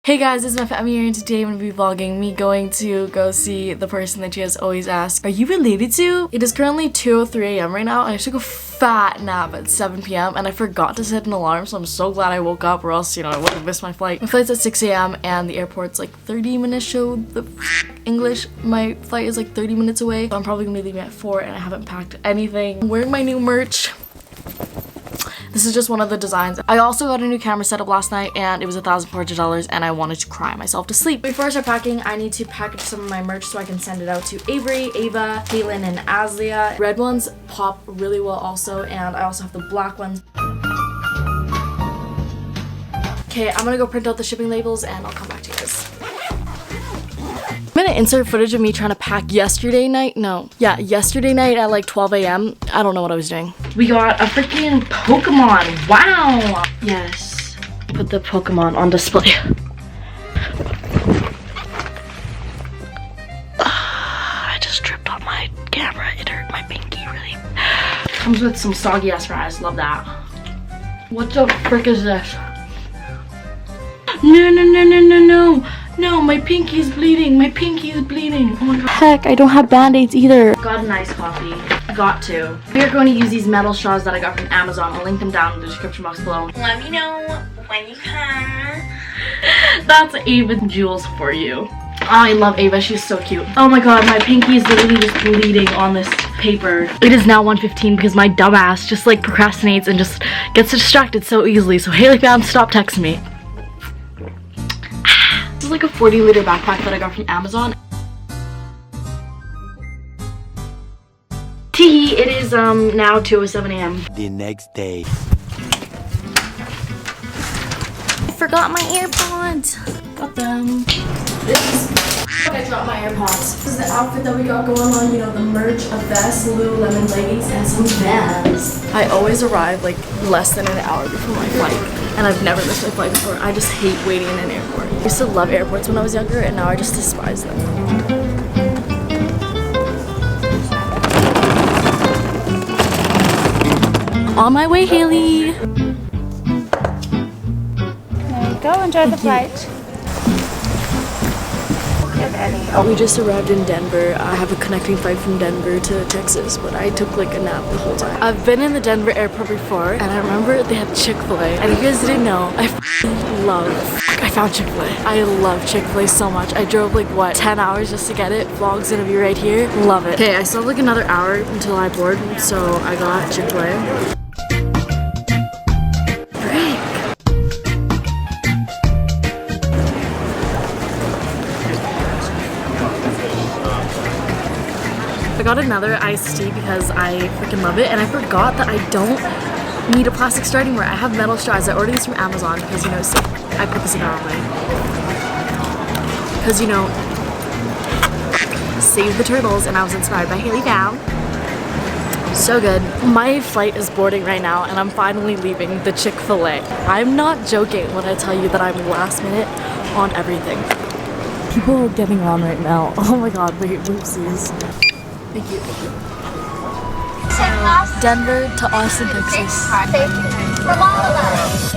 Hey guys, it's maiphammy here, and today I'm going to be vlogging me going to go see the person that you guys always ask, are you related to? It is currently 2:03 a.m. right now, and I took a fat nap at 7 p.m. and I forgot to set an alarm, so I'm so glad I woke up, or else, I would have missed my flight. My flight's at 6 a.m. and the airport's like 30 minutes showed the English. My flight is like 30 minutes away, so I'm probably going to be leaving at 4 and I haven't packed anything. I'm wearing my new merch. This is just one of the designs. I also got a new camera setup last night and it was $1,400 and I wanted to cry myself to sleep. Before I start packing, I need to package some of my merch so I can send it out to Avery, Ava, Caitlin, and Aslia. Red ones pop really well also, and I also have the black ones. Okay, I'm gonna go print out the shipping labels and I'll come back to you guys. I'm gonna insert footage of me trying to pack yesterday night at like 12 a.m. I don't know what I was doing. We got a freaking Pokemon. Wow. Yes. Put the Pokemon on display. I just tripped on my camera. It hurt my pinky really. Comes with some soggy ass fries. Love that. What the frick is this? No. No, my pinky's bleeding. My pinky is bleeding. Oh my god. Heck, I don't have band-aids either. Got a nice coffee. Got to. We are going to use these metal straws that I got from Amazon. I'll link them down in the description box below. Let me know when you come. That's Ava Jules for you. I love Ava. She's so cute. Oh my god, my pinky is literally just bleeding on this paper. It is now 1:15 because my dumbass just like procrastinates and just gets distracted so easily. So Haley Pham, stop texting me. This is like a 40-liter backpack that I got from Amazon. Teehee, it is now 2:07 a.m. The next day. I forgot my AirPods. Got them. I dropped my AirPods. This is the outfit that we got going on, the merch, a vest, Lululemon leggings, and some Vans. I always arrive like less than an hour before my flight, and I've never missed my flight before. I just hate waiting in an airport. I used to love airports when I was younger, and now I just despise them. On my way, Haley. There you go. Enjoy the flight. We just arrived in Denver. I have a connecting flight from Denver to Texas, but I took like a nap the whole time. I've been in the Denver airport before, and I remember they had Chick-fil-A. And if you guys didn't know, I found Chick-fil-A. I love Chick-fil-A so much. I drove like 10 hours just to get it. Vlog's gonna be right here. Love it. Okay, I still have like another hour until I board, so I got Chick-fil-A. I got another iced tea because I freaking love it, and I forgot that I don't need a plastic straw anymore. I have metal straws. I ordered these from Amazon because, I put this in the wrong way. Because, save the turtles, and I was inspired by Haley Pham. So good. My flight is boarding right now, and I'm finally leaving the Chick-fil-A. I'm not joking when I tell you that I'm last minute on everything. People are getting on right now. Oh my god, wait, oopsies. Thank you. So, Denver to Austin, Texas. From all of us.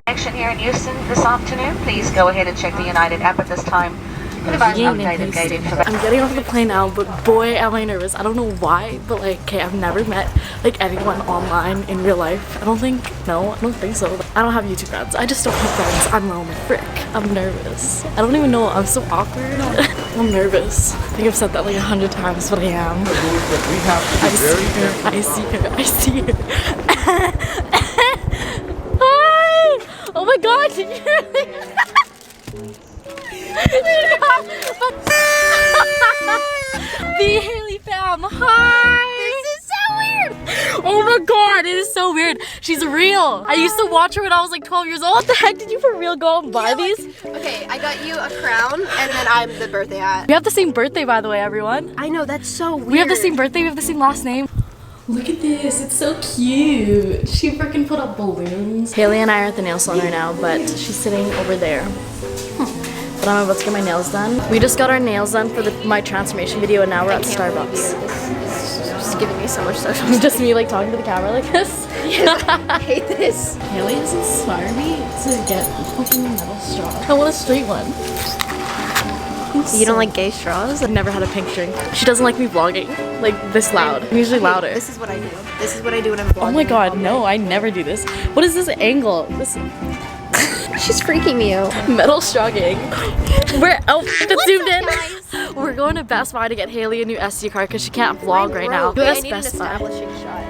Connection here in Houston this afternoon. Please go ahead and check the United app at this time. I'm getting off the plane now, but boy am I nervous. I don't know why, but okay, I've never met anyone online in real life. I don't think so. I don't have YouTube friends. I just don't have friends. I'm lonely. Frick. I'm nervous. I don't even know. I'm so awkward. I'm nervous. I think I've said that like 100 times, but I am. I see her. Hi! Oh my god, did you really? The Haley Pham. Hi! This is so weird! Oh my god, it is so weird. She's real. I used to watch her when I was like 12 years old. What the heck, did you for real go and buy these? Okay, I got you a crown, and then I'm the birthday hat. We have the same birthday, by the way, everyone. I know, that's so weird. We have the same birthday, we have the same last name. Look at this, it's so cute. She freaking put up balloons. Haley and I are at the nail salon right now, but she's sitting over there. but I'm about to get my nails done. We just got our nails done for my transformation video, and now we're at Starbucks. This is just giving me so much social. Just me like talking to the camera like this. Yes, I hate this. Haley has inspired me to get a fucking metal straw. I want a straight one. You don't like gay straws? I've never had a pink drink. She doesn't like me vlogging like this loud. I'm usually louder. This is what I do. This is what I do when I'm vlogging. Oh my god, no, I never do this. What is this angle? This She's freaking me out. metal straw gang. We're zoomed in. We're going to Best Buy to get Haley a new SD card because she can't vlog right now. Wait, I US need an Best Buy. establishing shot.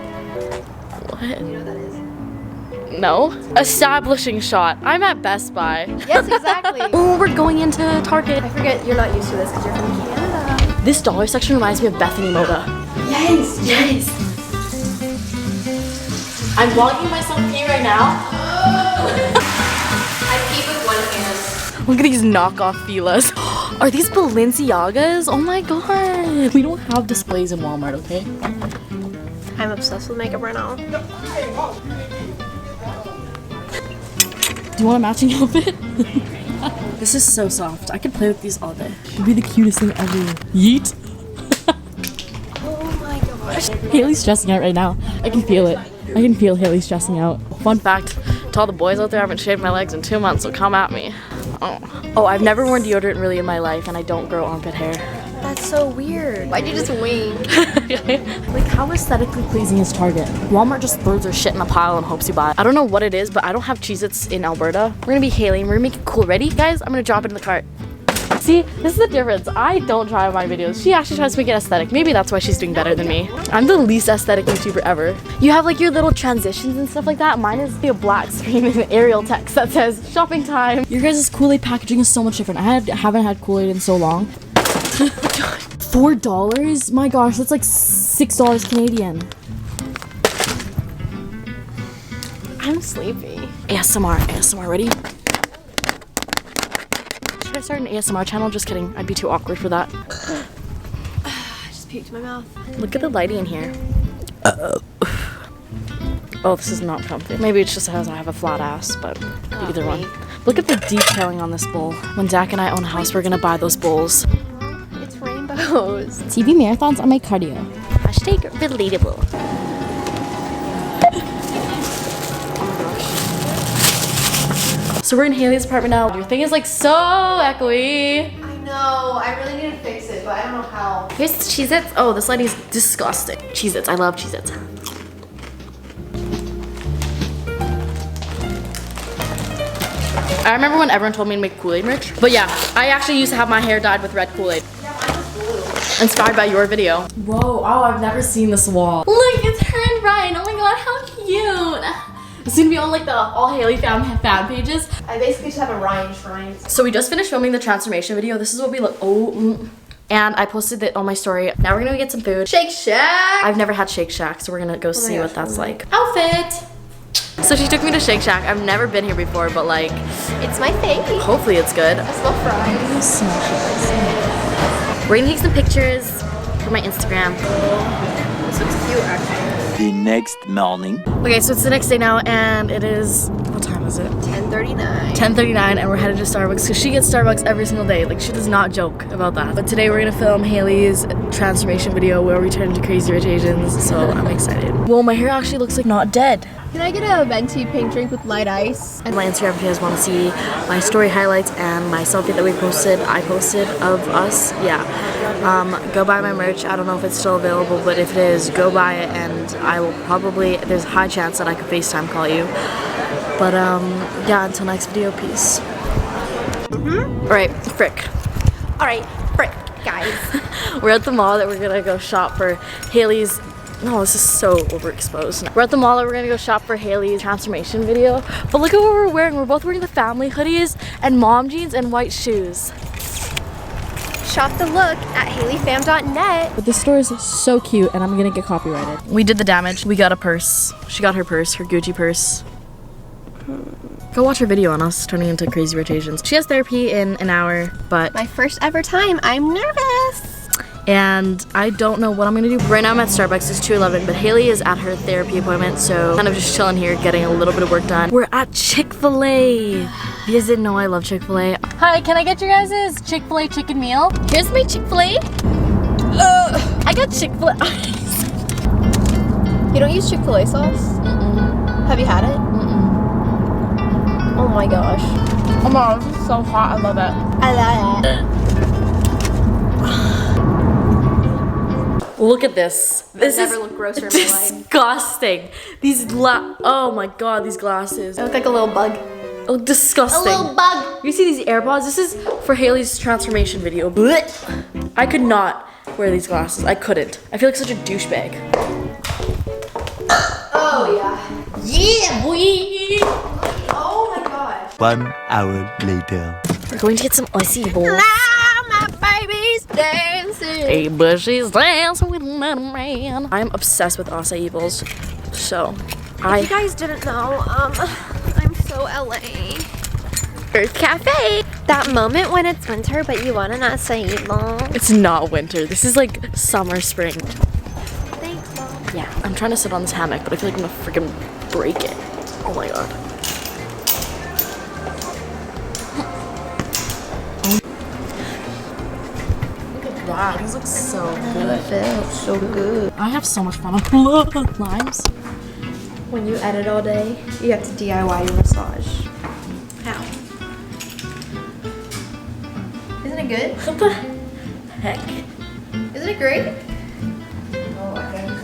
What? You know what that is? No. Establishing shot. I'm at Best Buy. Yes, exactly. Oh, we're going into Target. I forget you're not used to this because you're from Canada. This dollar section reminds me of Bethany Moda. Yes, yes. I'm vlogging myself pee right now. I pee with one hand. Look at these knockoff Filas. Are these Balenciagas? Oh my god. We don't have displays in Walmart, okay? I'm obsessed with makeup right now. Do you want a matching outfit? This is so soft. I could play with these all day. It'd be the cutest thing ever. Yeet. Oh my gosh. Haley's stressing out right now. I can feel it. I can feel Haley stressing out. Fun fact, to all the boys out there, I haven't shaved my legs in 2 months, so come at me. Oh, I've never worn deodorant really in my life, and I don't grow armpit hair. That's so weird. Why'd you just wink? Like, how aesthetically pleasing is Target? Walmart just throws their shit in a pile and hopes you buy it. I don't know what it is, but I don't have Cheez-Its in Alberta. We're gonna be Haley, and we're gonna make it cool. Ready, guys? I'm gonna drop it in the cart. See, this is the difference. I don't try my videos. She actually tries to make it aesthetic. Maybe that's why she's doing better than me. I'm the least aesthetic YouTuber ever. You have like your little transitions and stuff like that. Mine is a black screen with Arial text that says shopping time. Your guys' Kool-Aid packaging is so much different. I haven't had Kool-Aid in so long. $4? My gosh, that's like $6 Canadian. I'm sleepy. ASMR, ready? Should I start an ASMR channel? Just kidding. I'd be too awkward for that. I just puked in my mouth. Look at the lighting in here. Oh, this is not comfy. Maybe it's just because I have a flat ass, but either one. Look at the detailing on this bowl. When Zach and I own a house, we're gonna buy those bowls. It's rainbows. TV marathons are my cardio. Hashtag relatable. So we're in Haley's apartment now. Your thing is like so echoey. I know. I really need to fix it, but I don't know how. Here's the Cheez-Its. Oh, this lighting's disgusting. Cheez-Its. I love Cheez-Its. I remember when everyone told me to make Kool-Aid merch. But yeah, I actually used to have my hair dyed with red Kool-Aid. Yeah, mine was blue. Inspired by your video. Whoa, oh, I've never seen this wall. Look, it's her and Ryan. Oh my god, how cute. It's gonna be on like the all Haley fan pages. I basically just have a Ryan shrine. So we just finished filming the transformation video. This is what we look, and I posted it on my story. Now we're gonna go get some food. Shake Shack! I've never had Shake Shack, so we're gonna go see what that's like. Outfit! So she took me to Shake Shack. I've never been here before, but like, It's my thing. hopefully it's good. I smell fries. We're gonna take some pictures for my Instagram. This looks cute, actually. The next morning. Okay, so it's the next day now, and it is, what time is it? 10:39. 10:39, and we're headed to Starbucks because she gets Starbucks every single day. Like, she does not joke about that. But today we're gonna film Haley's transformation video where we turn into Crazy Rich Asians, so I'm excited. Well, my hair actually looks like not dead. Can I get a venti pink drink with light ice? And my Instagram, if you guys want to see my story highlights and my selfie that I posted of us, yeah. Go buy my merch. I don't know if it's still available, but if it is, go buy it, and I will probably, there's a high chance that I could FaceTime call you. But yeah, until next video, peace. Alright, frick. Alright, frick, guys. We're at the mall that we're gonna go shop for Haley's. No, this is so overexposed. We're at the mall that we're gonna go shop for Haley's transformation video. But look at what we're wearing. We're both wearing the family hoodies and mom jeans and white shoes. Shop the look at haleypham.net. But this store is so cute, and I'm gonna get copyrighted. We did the damage. We got a purse. She got her purse, her Gucci purse. Go watch her video on us turning into Crazy Rich Asians. She has therapy in an hour, but My first ever time. I'm nervous. and I don't know what I'm gonna do. Right now I'm at Starbucks, it's 2:11, but Haley is at her therapy appointment, so kind of just chilling here, getting a little bit of work done. We're at Chick-fil-A. If you guys didn't know, I love Chick-fil-A. Hi, can I get your guys' Chick-fil-A chicken meal? Here's my Chick-fil-A. I got Chick-fil-A. You don't use Chick-fil-A sauce? Have you had it? Oh my gosh. Oh my god, this is so hot, I love it. I love it. Look at this. This I've is never looked grosser in my life. disgusting. Oh my god, these glasses. I look like a little bug. Oh, disgusting. A little bug. You see these AirPods? This is for Haley's transformation video. Blech. I could not wear these glasses. I couldn't. I feel like such a douchebag. Oh yeah. Yeah, boy. Oh my gosh. 1 hour later. We're going to get some icy bowls. Now my baby's dancing. Hey, but she's dancing with another man. I'm obsessed with acai bowls. So, If you guys didn't know, I'm so LA. Earth Cafe. That moment when it's winter, but you want an acai bowl. It's not winter. This is like summer, spring. Thanks, Mom. Yeah, I'm trying to sit on this hammock, but I feel like I'm gonna freaking break it. Oh my god. Look at that. These look so good. It feels so good. I have so much fun on limes. When you edit all day, you have to DIY your massage. How? Isn't it good? What the heck? Isn't it great?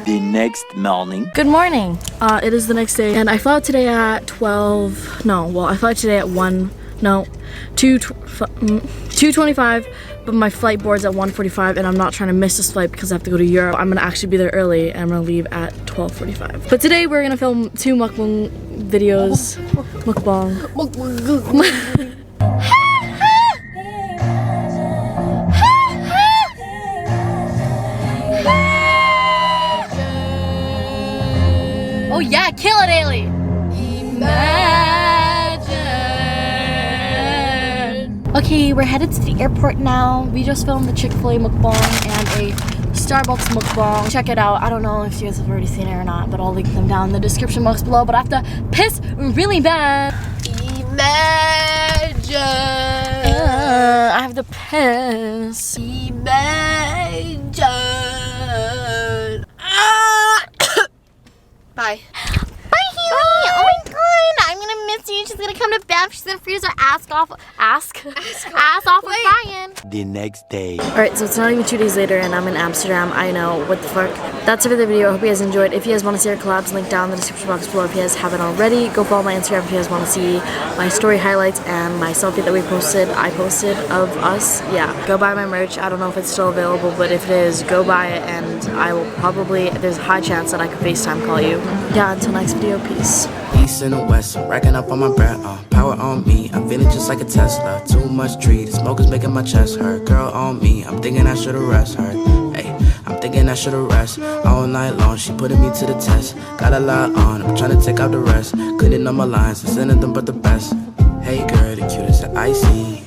The next morning. Good morning. It is the next day, and I flew out today at 12. No, well, I flew out today at 2:25. But my flight board's at 1:45, and I'm not trying to miss this flight because I have to go to Europe. I'm gonna actually be there early, and I'm gonna leave at 12:45. But today we're gonna film 2 mukbang videos. Mukbang. Oh yeah, kill it, Ailey! Okay, we're headed to the airport now. We just filmed the Chick-fil-A mukbang and a Starbucks mukbang. Check it out. I don't know if you guys have already seen it or not, but I'll link them down in the description box below. But I have to piss really bad. Imagine. I have to piss. Imagine. Bye. Bye, Haley. Oh my god, I'm gonna miss you. She's gonna come to Pham. She's gonna freeze her ass off with Brian. The next day. Alright, so it's not even 2 days later and I'm in Amsterdam. I know, what the fuck. That's it for the video. I hope you guys enjoyed. If you guys want to see our collabs, link down in the description box below. If you guys haven't already, go follow my Instagram if you guys want to see my story highlights and my selfie that we posted. I posted of us. Yeah, go buy my merch. I don't know if it's still available, but if it is, go buy it and I will probably, there's a high chance that I can FaceTime call you. Yeah, until next video, peace. East and the west, racking up on my breath, power on me, I'm feeling just like a Tesla. Too much tree, the smoke is making my chest hurt. Girl on me, I'm thinking I should've rest her. Hey, I'm thinking I should've rest. All night long, she putting me to the test. Got a lot on, I'm trying to take out the rest. Couldn't know my lines, I'm sending them but the best. Hey girl, the cutest that I see.